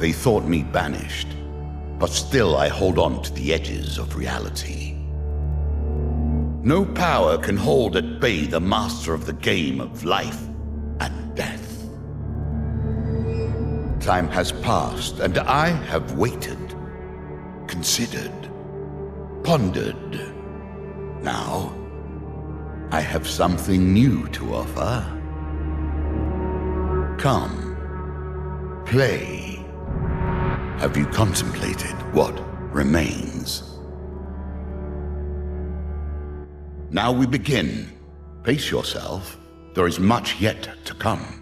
They thought me banished, but still I hold on to the edges of reality. No power can hold at bay the master of the game of life and death. Time has passed, and I have waited, considered, pondered. Now, I have something new to offer. Come, play. Have you contemplated what remains? Now we begin. Pace yourself. There is much yet to come.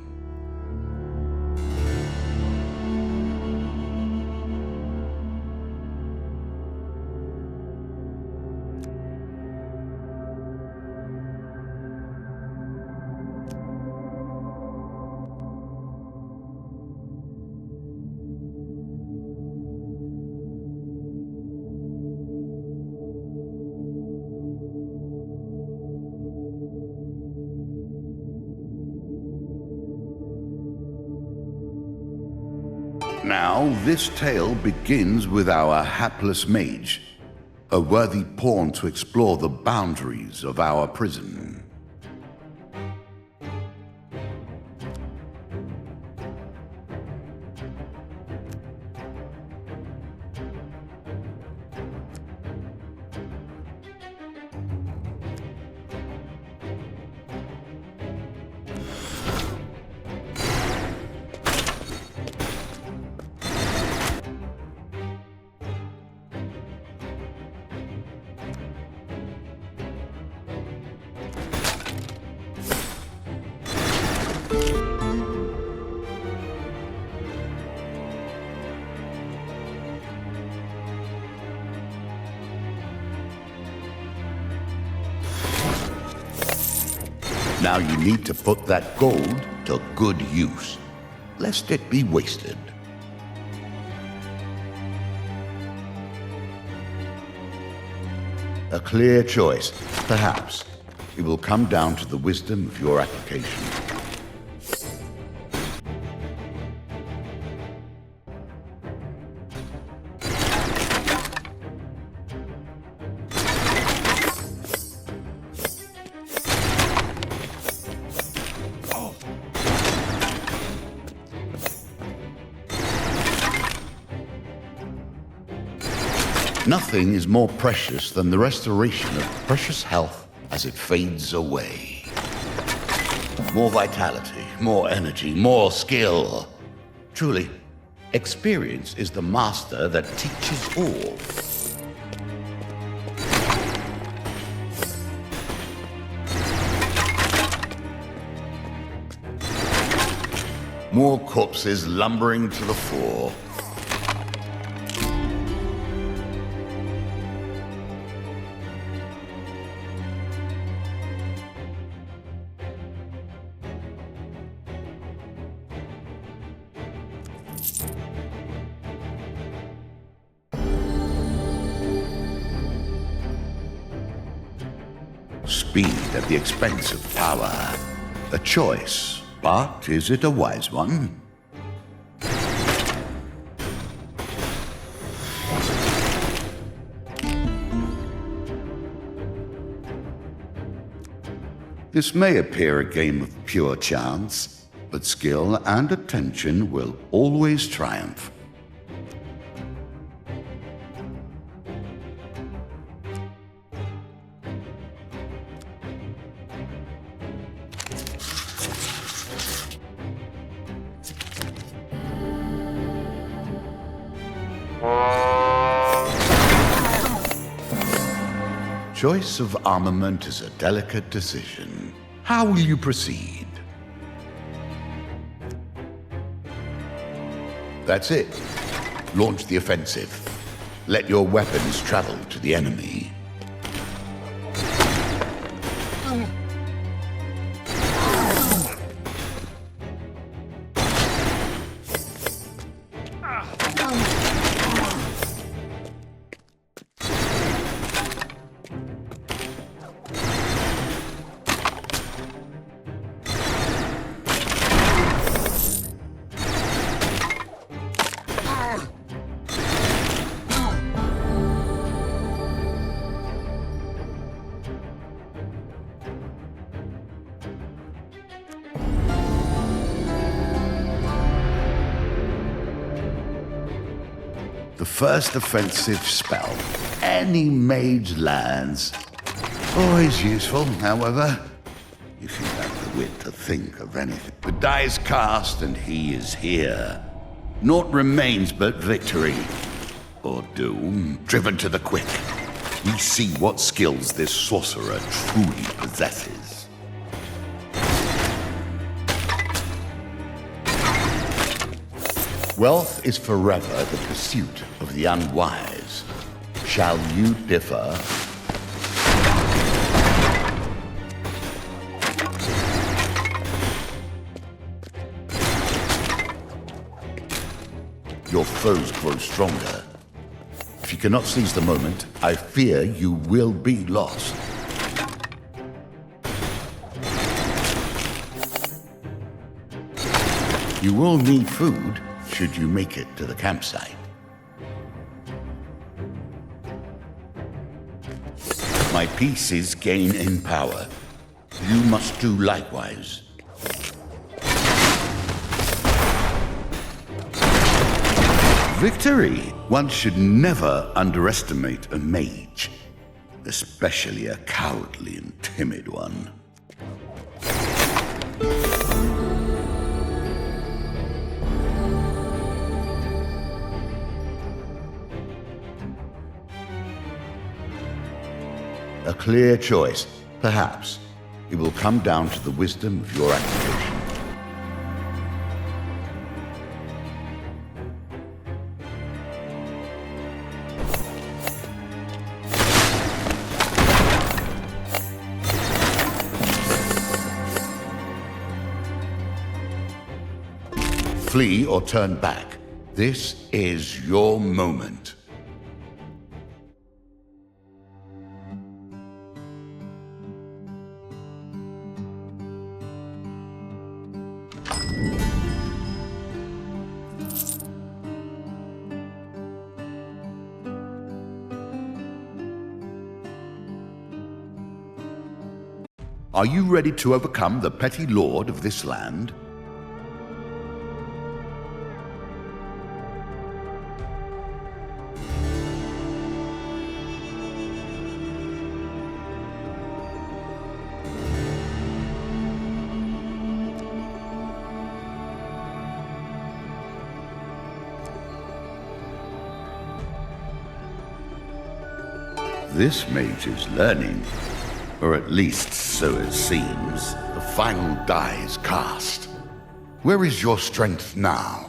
Now, this tale begins with our hapless mage, a worthy pawn to explore the boundaries of our prison. Now you need to put that gold to good use, lest it be wasted. A clear choice. Perhaps it will come down to the wisdom of your application. Nothing is more precious than the restoration of precious health as it fades away. More vitality, more energy, more skill. Truly, experience is the master that teaches all. More corpses lumbering to the fore. Speed at the expense of power. A choice, but is it a wise one? This may appear a game of pure chance, but skill and attention will always triumph. Choice of armament is a delicate decision. How will you proceed? That's it. Launch the offensive. Let your weapons travel to the enemy. first offensive spell any mage lands. Always useful, however, if you have the wit to think of anything. The die is cast, and he is here. Naught remains but victory, or doom, driven to the quick. We see what skills this sorcerer truly possesses. Wealth is forever the pursuit of the unwise. Shall you differ? Your foes grow stronger. If you cannot seize the moment, I fear you will be lost. You will need food should you make it to the campsite. My pieces gain in power. You must do likewise. Victory! One should never underestimate a mage, especially a cowardly and timid one. A clear choice. Perhaps it will come down to the wisdom of your application. Flee or turn back. This is your moment. Are you ready to overcome the petty lord of this land? This mage is learning, or at least so it seems. The final die is cast. Where is your strength now?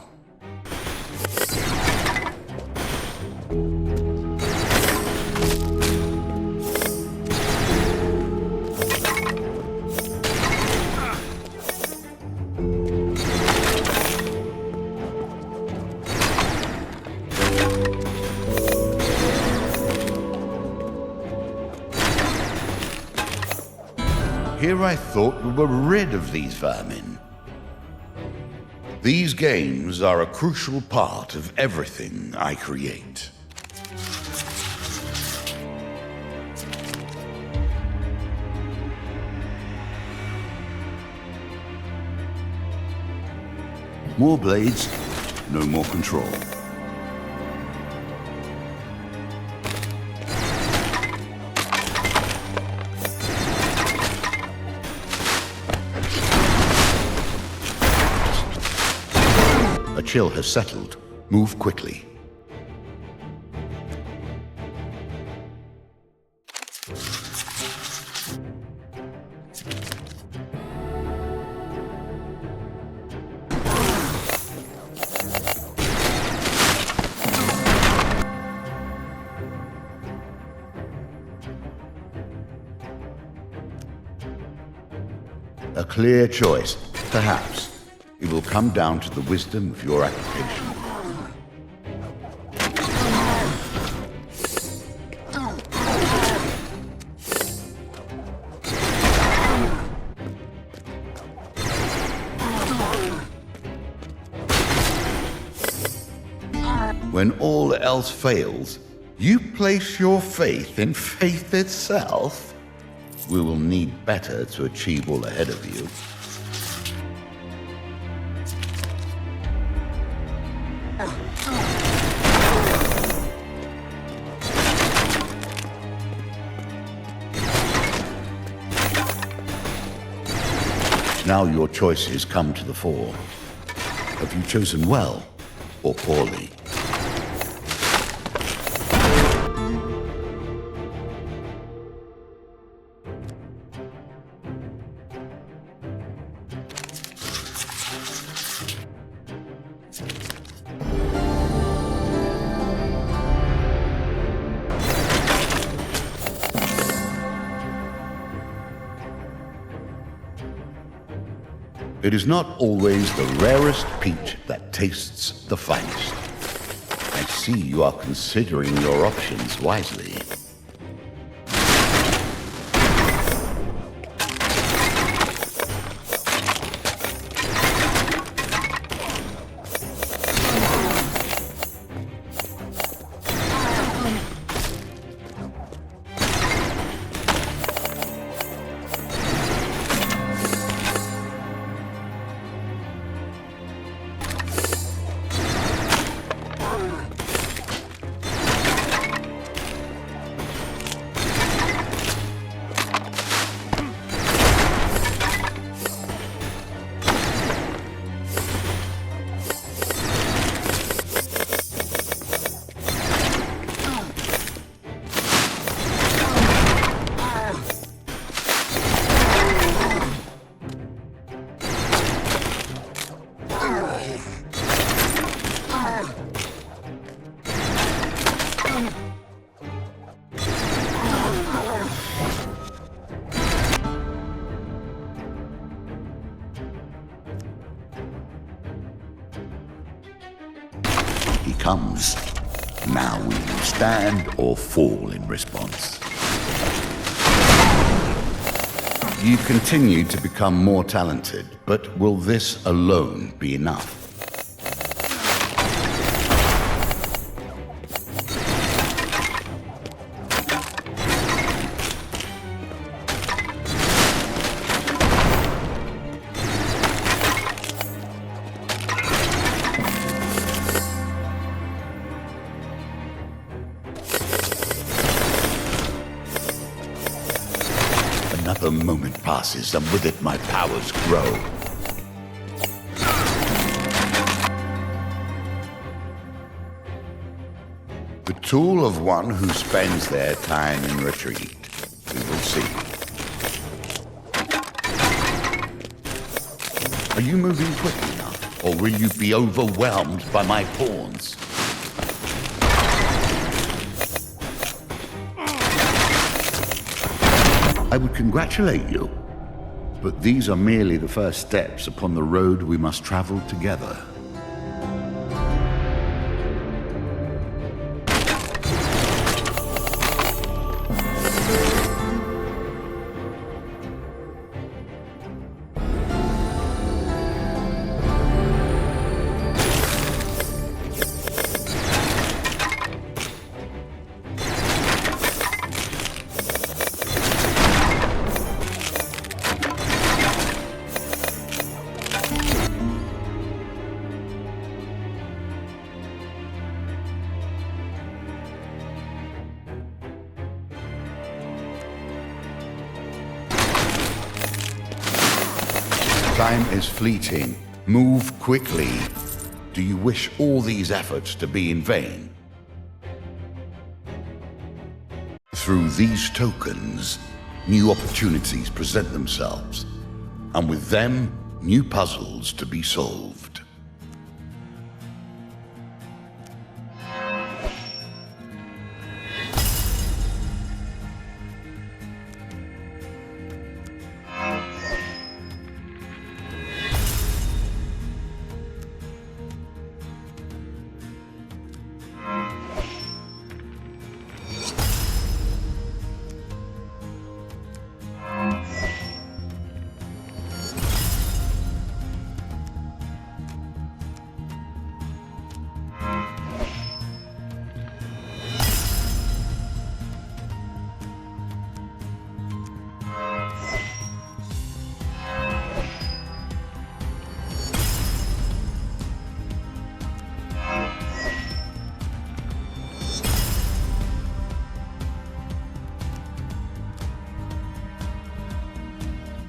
Here I thought we were rid of these vermin. These games are a crucial part of everything I create. More blades, no more control. A chill has settled. Move quickly. A clear choice, perhaps. It will come down to the wisdom of your application. When all else fails, you place your faith in faith itself. We will need better to achieve all ahead of you. Now your choices come to the fore. Have you chosen well or poorly? It is not always the rarest peach that tastes the finest. I see you are considering your options wisely. He comes. Now will you stand or fall in response? You continue to become more talented, but will this alone be enough? Another moment passes, and with it my powers grow. The tool of one who spends their time in retreat. We will see. Are you moving quickly enough, or will you be overwhelmed by my pawns? I would congratulate you, but these are merely the first steps upon the road we must travel together. Time is fleeting. Move quickly. Do you wish all these efforts to be in vain? Through these tokens, new opportunities present themselves, and with them, new puzzles to be solved.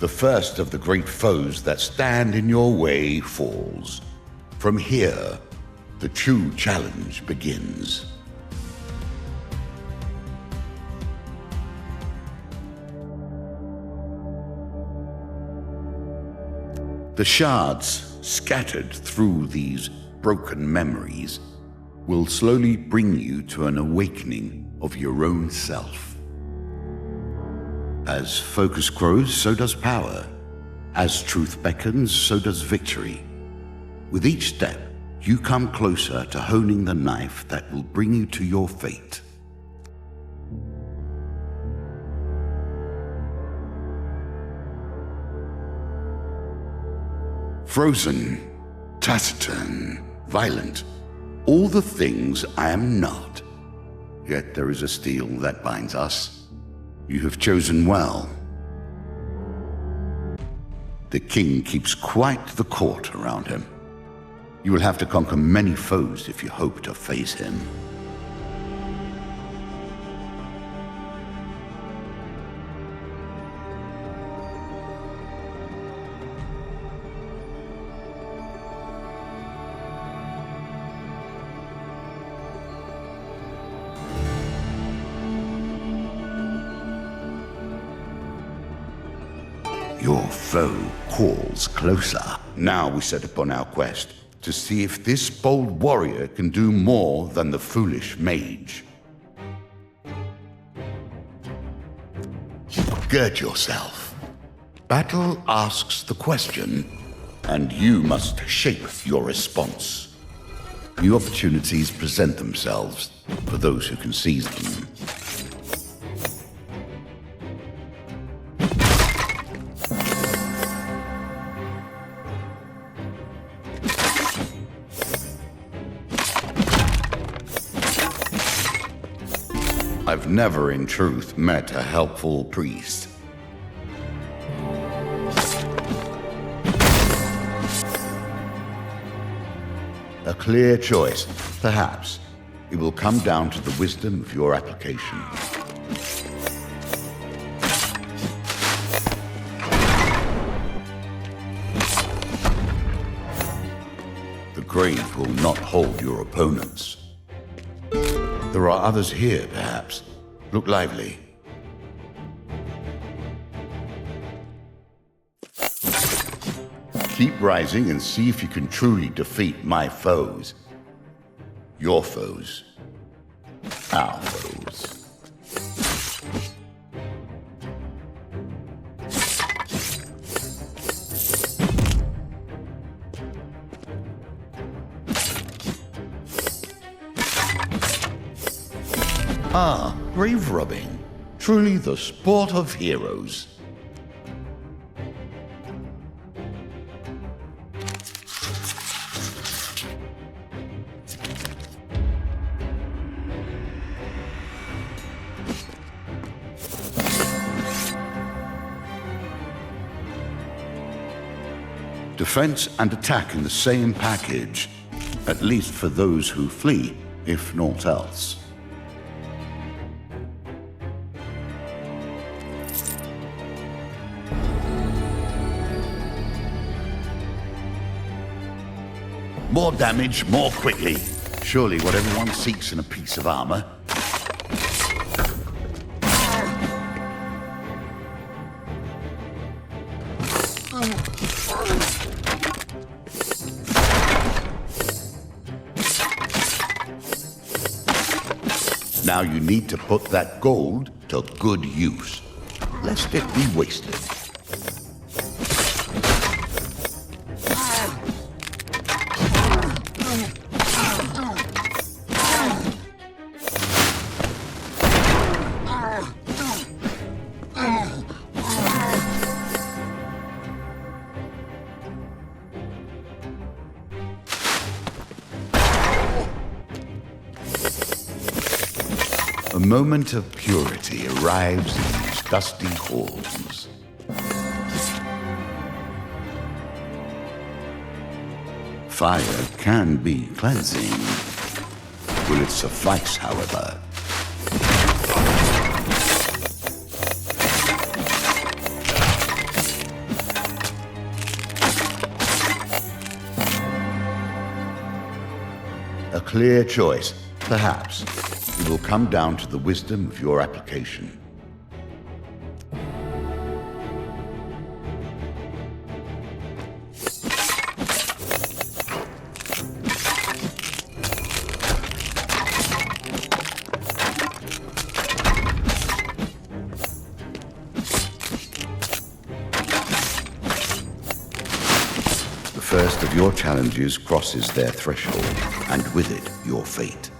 The first of the great foes that stand in your way falls. From here, the true challenge begins. The shards scattered through these broken memories will slowly bring you to an awakening of your own self. As focus grows, so does power. As truth beckons, so does victory. With each step, you come closer to honing the knife that will bring you to your fate. Frozen, taciturn, violent, all the things I am not. Yet there is a steel that binds us. You have chosen well. The king keeps quite the court around him. You will have to conquer many foes if you hope to face him. Your foe calls closer. Now we set upon our quest to see if this bold warrior can do more than the foolish mage. Gird yourself. Battle asks the question, and you must shape your response. New opportunities present themselves for those who can seize them. I've never, in truth, met a helpful priest. A clear choice. Perhaps it will come down to the wisdom of your application. The grave will not hold your opponents. There are others here, perhaps. Look lively. Keep rising and see if you can truly defeat my foes. Your foes. Our foes. Ah, grave robbing. Truly the sport of heroes. Defense and attack in the same package, at least for those who flee, if naught else. More damage, more quickly. Surely what everyone seeks in a piece of armor. Now you need to put that gold to good use, lest it be wasted. A moment of purity arrives in these dusty halls. Fire can be cleansing. Will it suffice, however? A clear choice. Perhaps it will come down to the wisdom of your application. The first of your challenges crosses their threshold, and with it, your fate.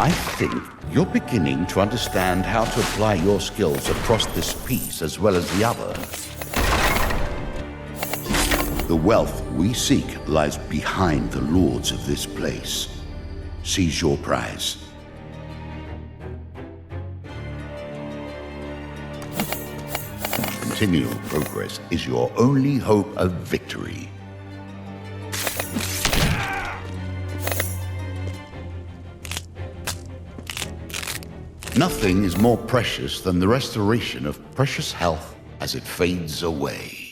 I think you're beginning to understand how to apply your skills across this piece as well as the other. The wealth we seek lies behind the lords of this place. Seize your prize. Continual progress is your only hope of victory. Nothing is more precious than the restoration of precious health as it fades away.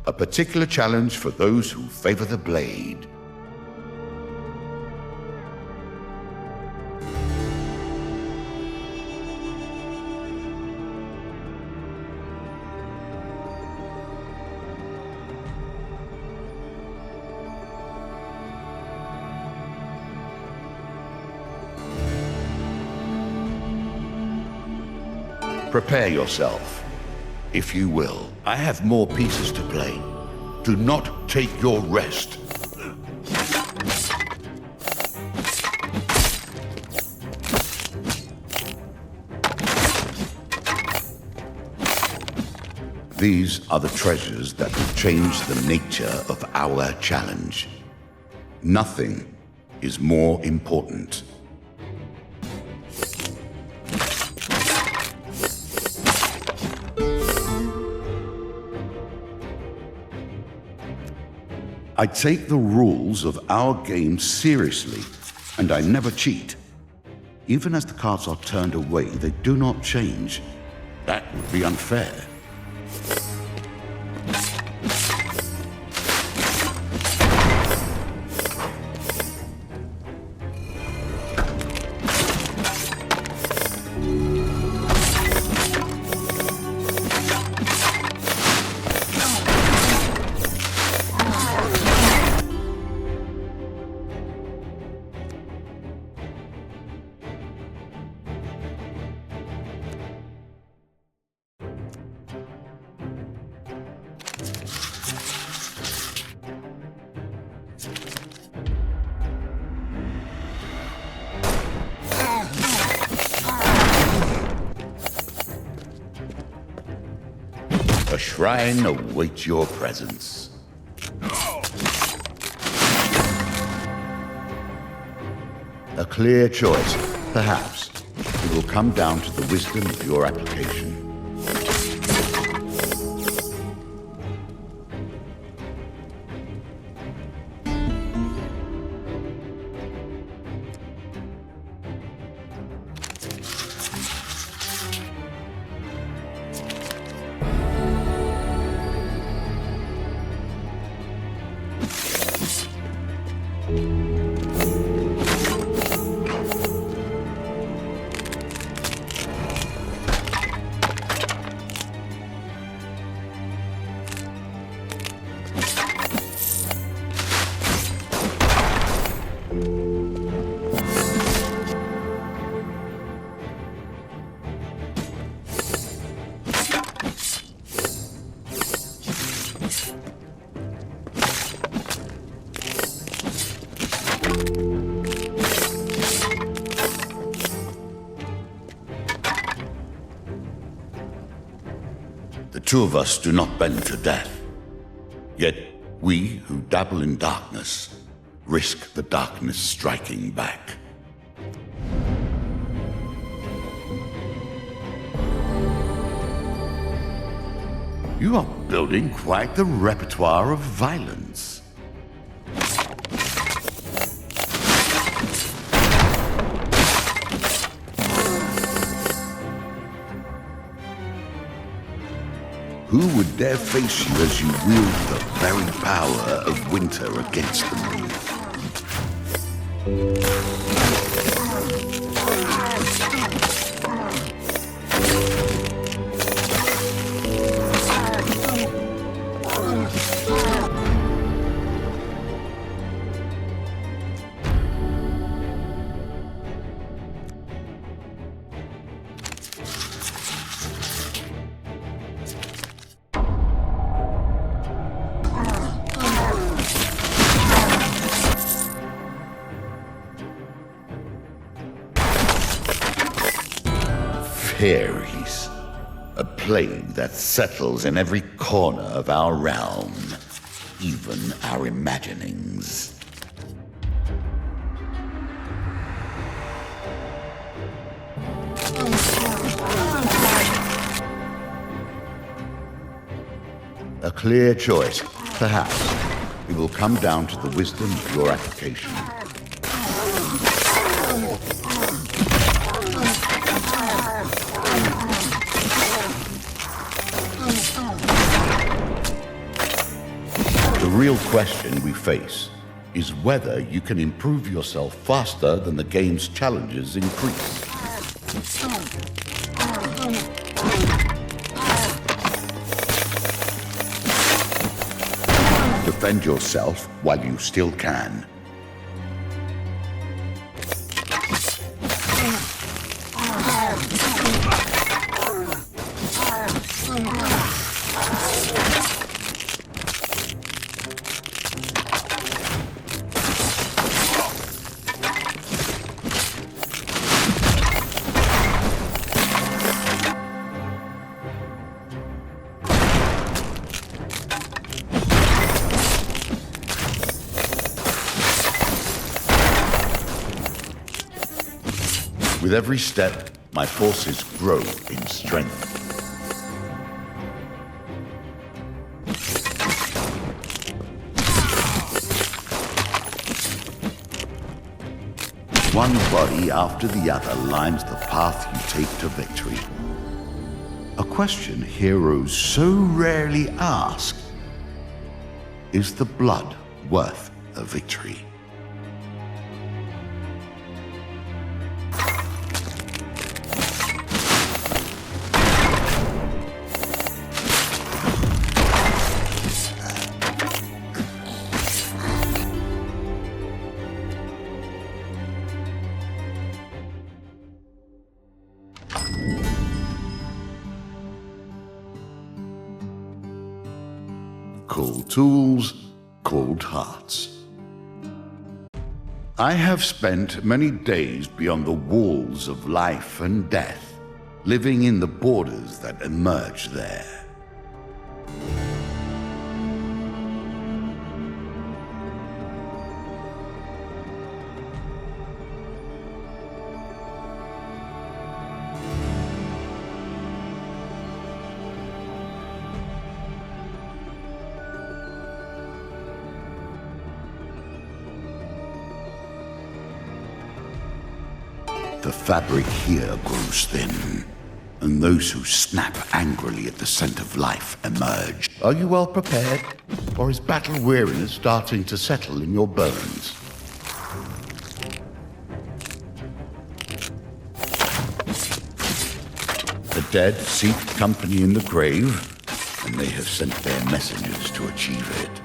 A particular challenge for those who favor the blade. Prepare yourself, if you will. I have more pieces to play. Do not take your rest. These are the treasures that will change the nature of our challenge. Nothing is more important. I take the rules of our game seriously, and I never cheat. Even as the cards are turned away, they do not change. That would be unfair. A shrine awaits your presence. A clear choice. Perhaps it will come down to the wisdom of your application. The two of us do not bend to death. Yet we who dabble in darkness risk the darkness striking back. You are building quite the repertoire of violence. Who would dare face you as you wield the very power of winter against them? Fairies, a plague that settles in every corner of our realm, even our imaginings. A clear choice. Perhaps it will come down to the wisdom of your application. The real question we face is whether you can improve yourself faster than the game's challenges increase. Defend yourself while you still can. With every step, my forces grow in strength. One body after the other lines the path you take to victory. A question heroes so rarely ask: is the blood worth a victory? Cold tools, cold hearts. I have spent many days beyond the walls of life and death, living in the borders that emerge there. The fabric here grows thin, and those who snap angrily at the scent of life emerge. Are you well prepared, or is battle weariness starting to settle in your bones? The dead seek company in the grave, and they have sent their messengers to achieve it.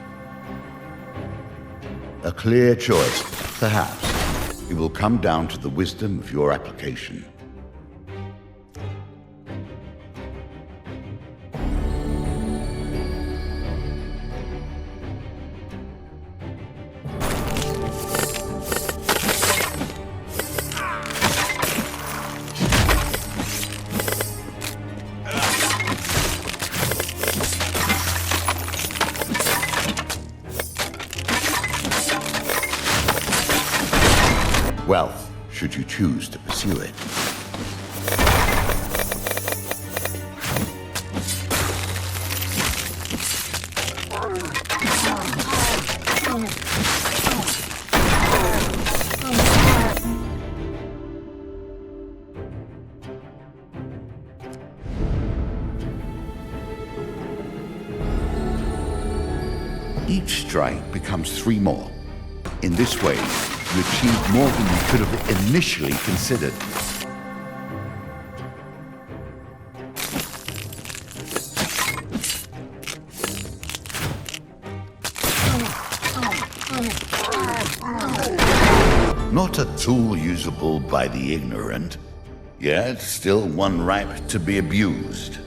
A clear choice, perhaps. It will come down to the wisdom of your application. should you choose to pursue it. Each strike becomes 3 more. In this way, you achieve more than you could have initially considered. Not a tool usable by the ignorant, yet still one ripe to be abused.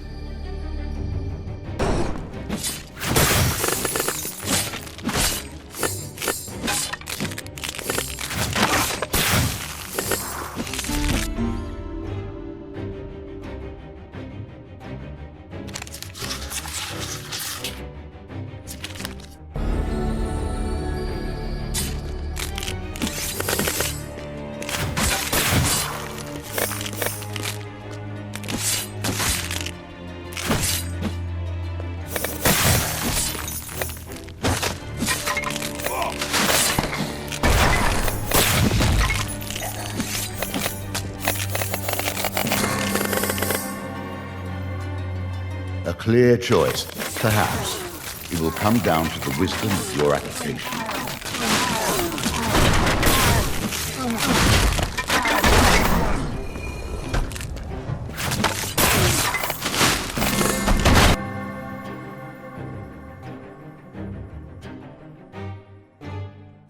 A clear choice. Perhaps it will come down to the wisdom of your application.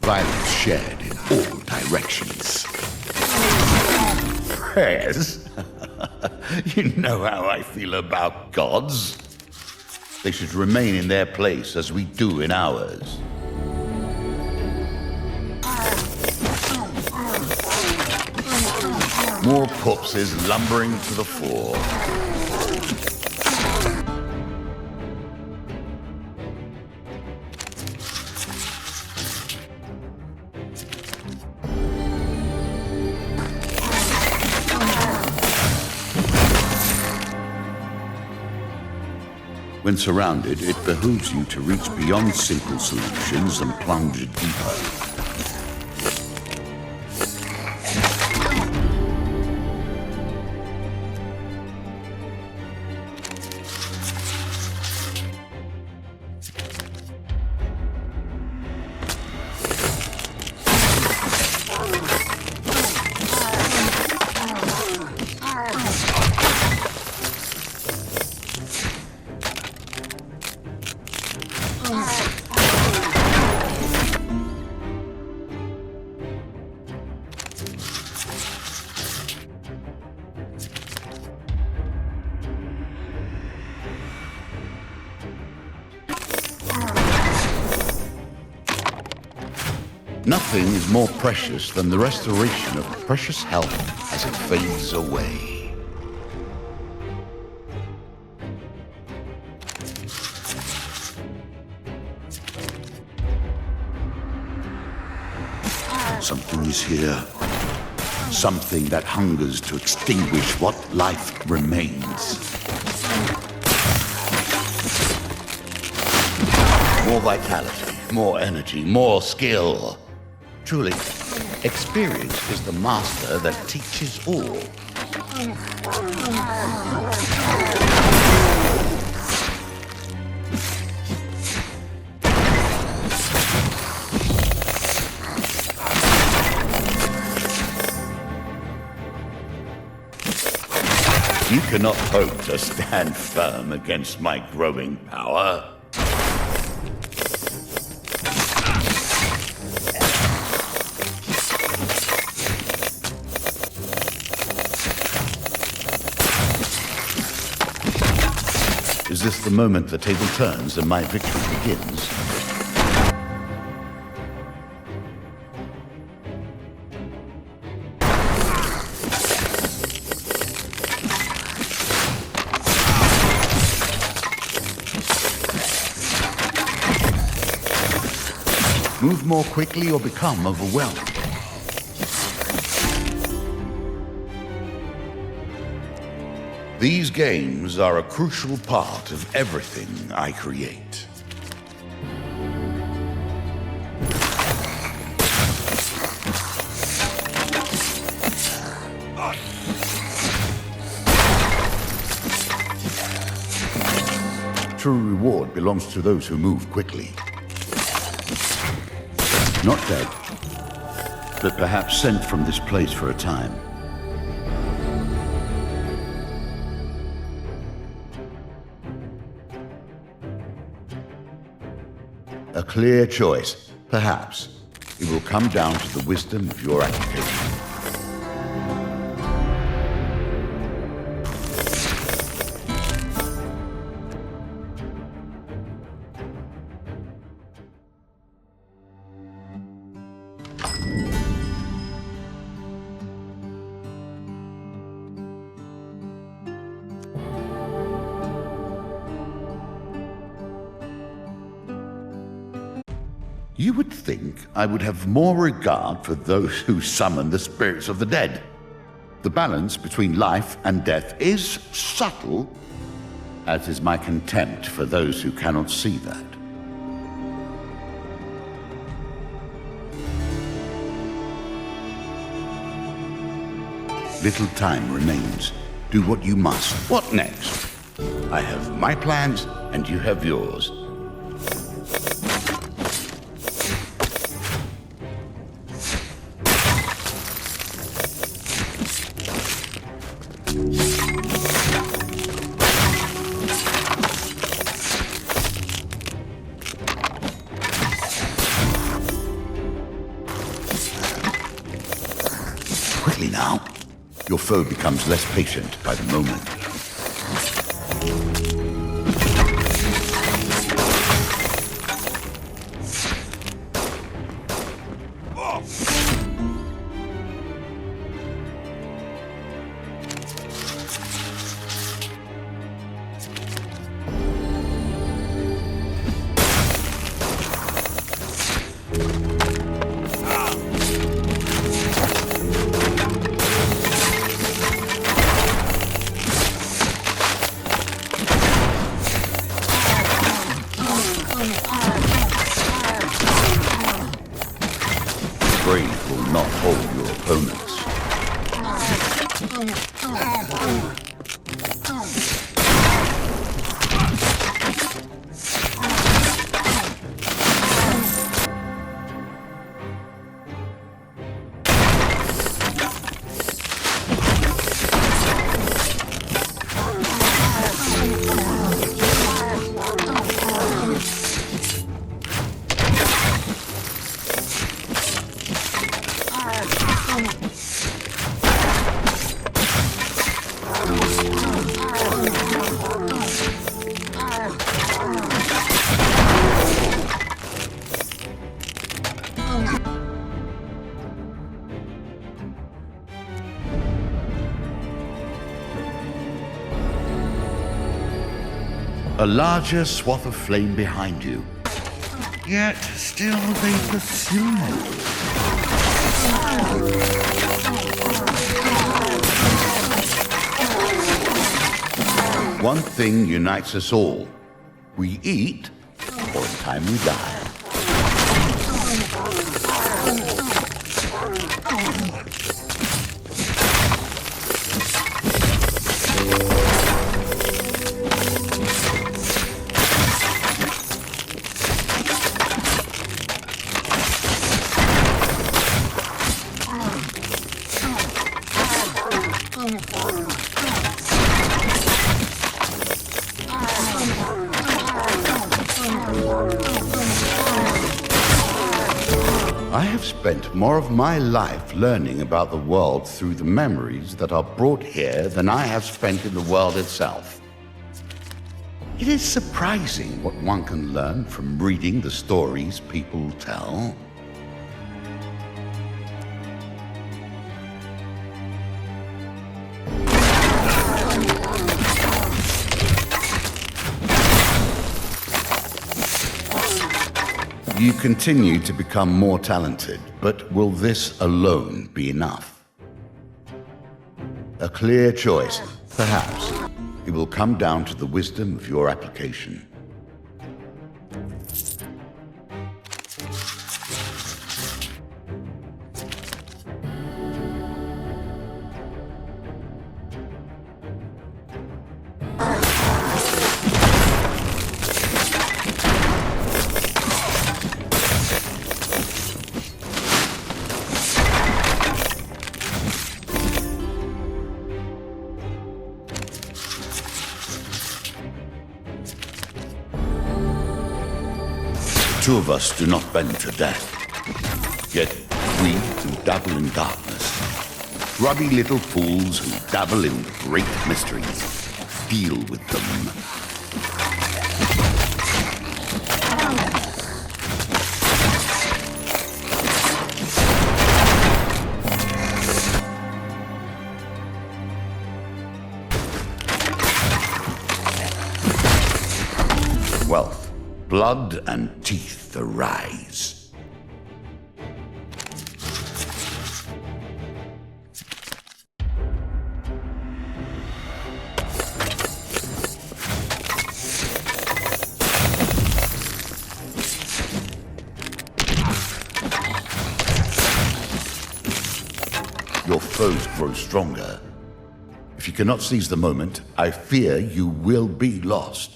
Violence shared in all directions. Prayers? You know how I feel about gods. They should remain in their place as we do in ours. More corpses lumbering to the fore. When surrounded, it behooves you to reach beyond simple solutions and plunge deeper. Nothing is more precious than the restoration of precious health as it fades away. Something is here. Something that hungers to extinguish what life remains. More vitality, more energy, more skill. Truly, experience is the master that teaches all. You cannot hope to stand firm against my growing power. Is this the moment the table turns and my victory begins? Move more quickly or become overwhelmed. These games are a crucial part of everything I create. True reward belongs to those who move quickly. Not dead, but perhaps sent from this place for a time. A clear choice. Perhaps it will come down to the wisdom of your application. You would think I would have more regard for those who summon the spirits of the dead. The balance between life and death is subtle, as is my contempt for those who cannot see that. Little time remains. Do what you must. What next? I have my plans, and you have yours. Quickly now. Your foe becomes less patient by the moment. Brave will not hold your opponents. A larger swath of flame behind you. Yet still they pursue you. One thing unites us all. We eat, or in time we die. I have spent more of my life learning about the world through the memories that are brought here than I have spent in the world itself. It is surprising what one can learn from reading the stories people tell. You continue to become more talented, but will this alone be enough? A A clear choice. Perhaps it will come down to the wisdom of your application. Two of us do not bend to death, yet we who dabble in darkness, grubby little fools who dabble in great mysteries, deal with them. Wealth, blood, and teeth arise. Your foes grow stronger. If you cannot seize the moment, I fear you will be lost.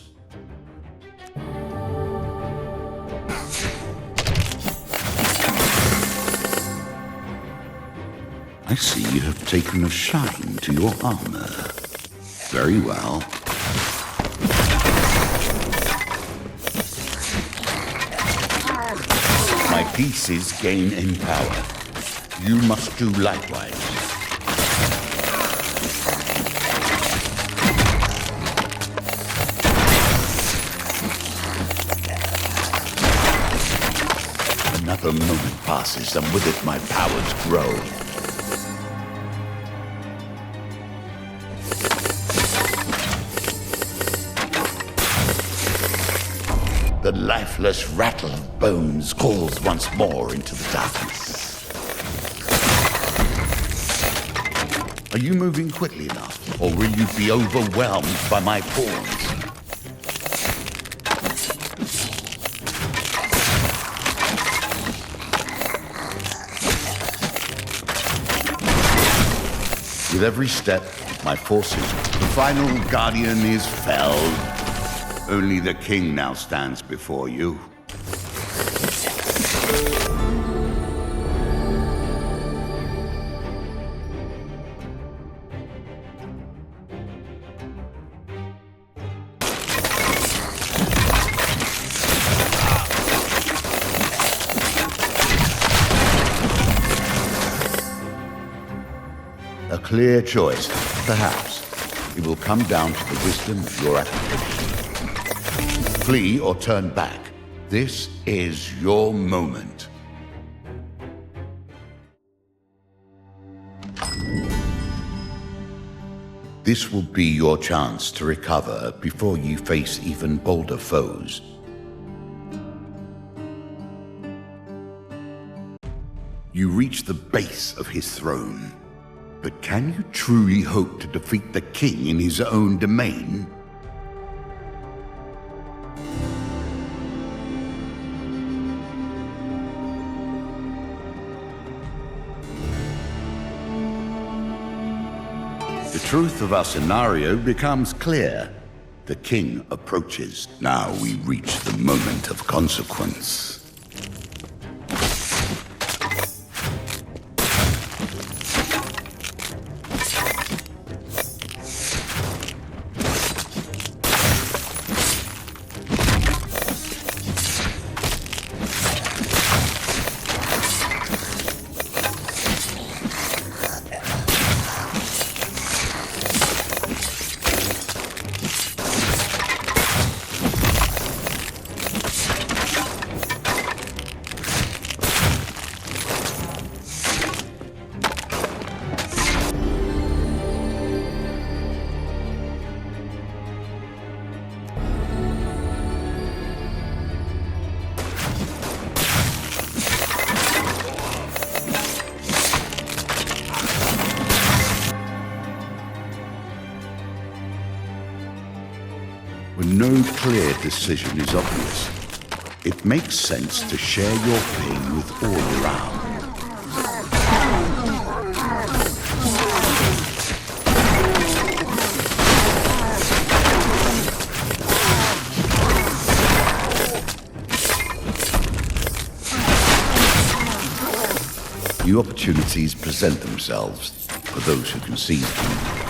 I see you have taken a shine to your armor. Very well. My pieces gain in power. You must do likewise. Another moment passes, and with it my powers grow. The lifeless rattle of bones calls once more into the darkness. Are you moving quickly enough, or will you be overwhelmed by my pawns? With every step, my forces, the final guardian is felled. Only the king now stands before you. A clear choice, perhaps. It will come down to the wisdom of your application. Flee or turn back. This is your moment. This will be your chance to recover before you face even bolder foes. You reach the base of his throne, but can you truly hope to defeat the king in his own domain? The truth of our scenario becomes clear. The king approaches. Now we reach the moment of consequence. When no clear decision is obvious, it makes sense to share your pain with all around. New opportunities present themselves for those who can seize them.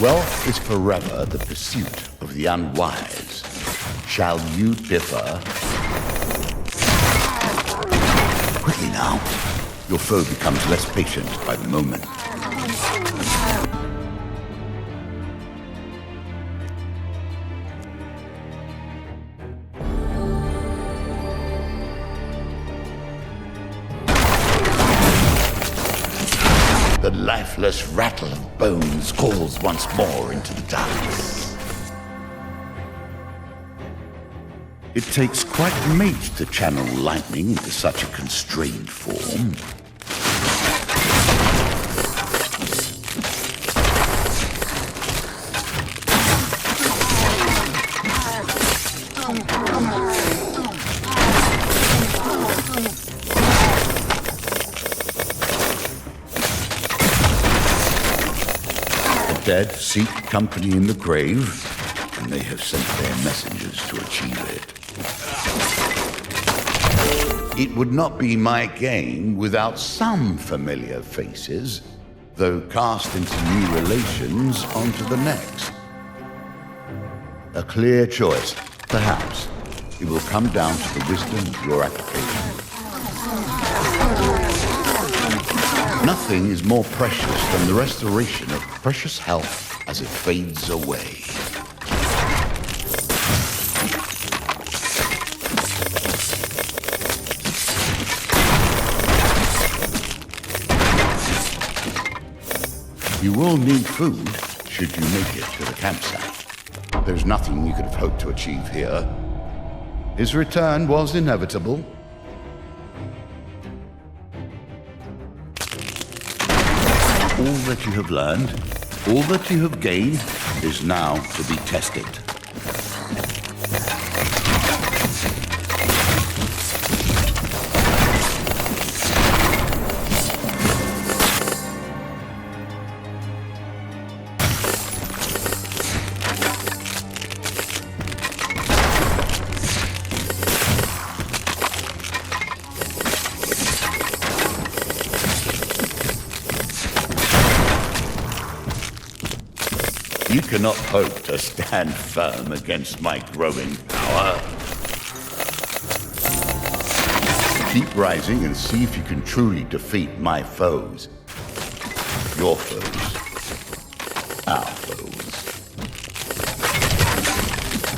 Wealth is forever the pursuit of the unwise. Shall you differ? Quickly now. Your foe becomes less patient by the moment. The lifeless rattle of bones calls once more into the darkness. It takes quite a mate to channel lightning into such a constrained form. The dead seek company in the grave, and they have sent their messengers to achieve it. It would not be my game without some familiar faces, though cast into new relations onto the next. A clear choice, perhaps. It will come down to the wisdom of your application. Nothing is more precious than the restoration of precious health as it fades away. You will need food should you make it to the campsite. There's nothing you could have hoped to achieve here. His return was inevitable. All that you have learned, all that you have gained, is now to be tested. You cannot hope to stand firm against my growing power. Keep rising and see if you can truly defeat my foes. Your foes. Our foes.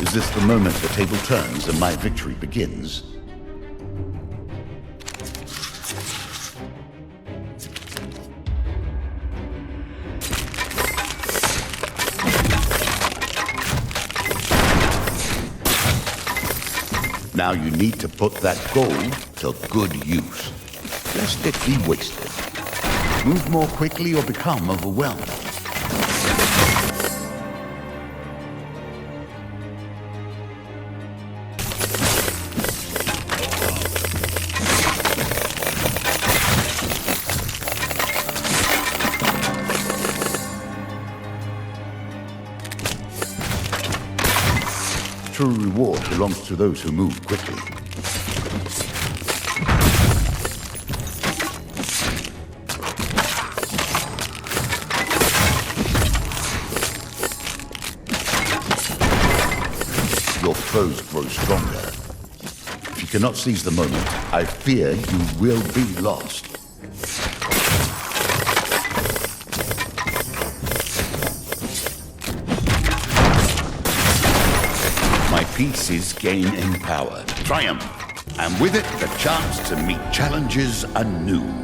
Is this the moment the table turns and my victory begins? Now you need to put that gold to good use. Lest it be wasted. Move more quickly or become overwhelmed. True reward belongs to those who move quickly. Your foes grow stronger. If you cannot seize the moment, I fear you will be lost. My pieces gain in power, triumph, and with it the chance to meet challenges anew.